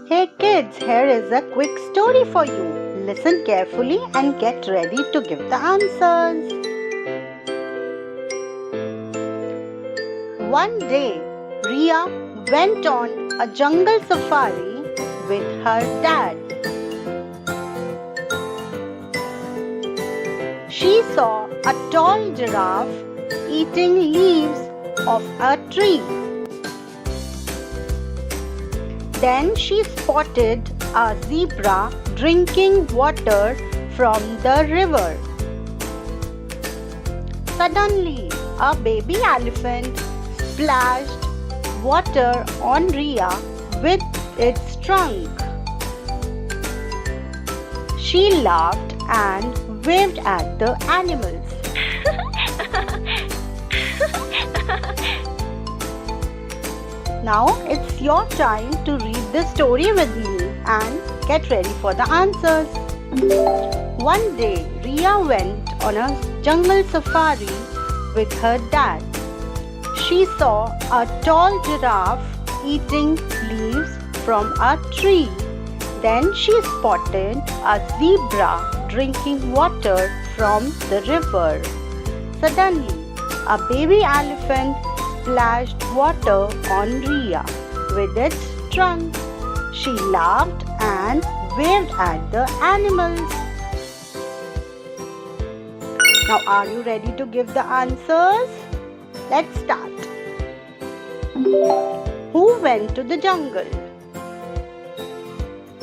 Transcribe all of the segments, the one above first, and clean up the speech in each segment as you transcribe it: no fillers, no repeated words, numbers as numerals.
Hey kids, here is a quick story for you. Listen carefully and get ready to give the answers. One day, Riya went on a jungle safari with her dad. She saw a tall giraffe eating leaves of a tree. Then she spotted a zebra drinking water from the river. Suddenly, a baby elephant splashed water on Riya with its trunk. She laughed and waved at the animals. Now it's your time to read the story with me and get ready for the answers. One day, Riya went on a jungle safari with her dad. She saw a tall giraffe eating leaves from a tree. Then she spotted a zebra drinking water from the river. Suddenly, a baby elephant splashed water on Riya with its trunk. She laughed and waved at the animals. Now, are you ready to give the answers? Let's start. Who went to the jungle?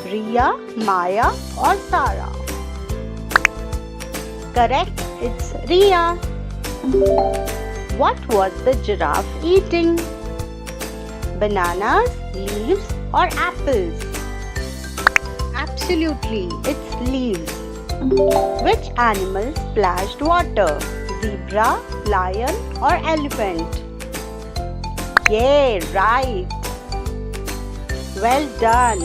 Riya, Maya or Sarah? Correct, it's Riya. What was the giraffe eating? Bananas, leaves or apples? Absolutely, it's leaves. Which animal splashed water? Zebra, lion or elephant? Yay, right. Well done.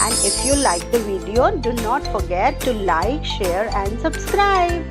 And if you like the video, do not forget to like, share and subscribe.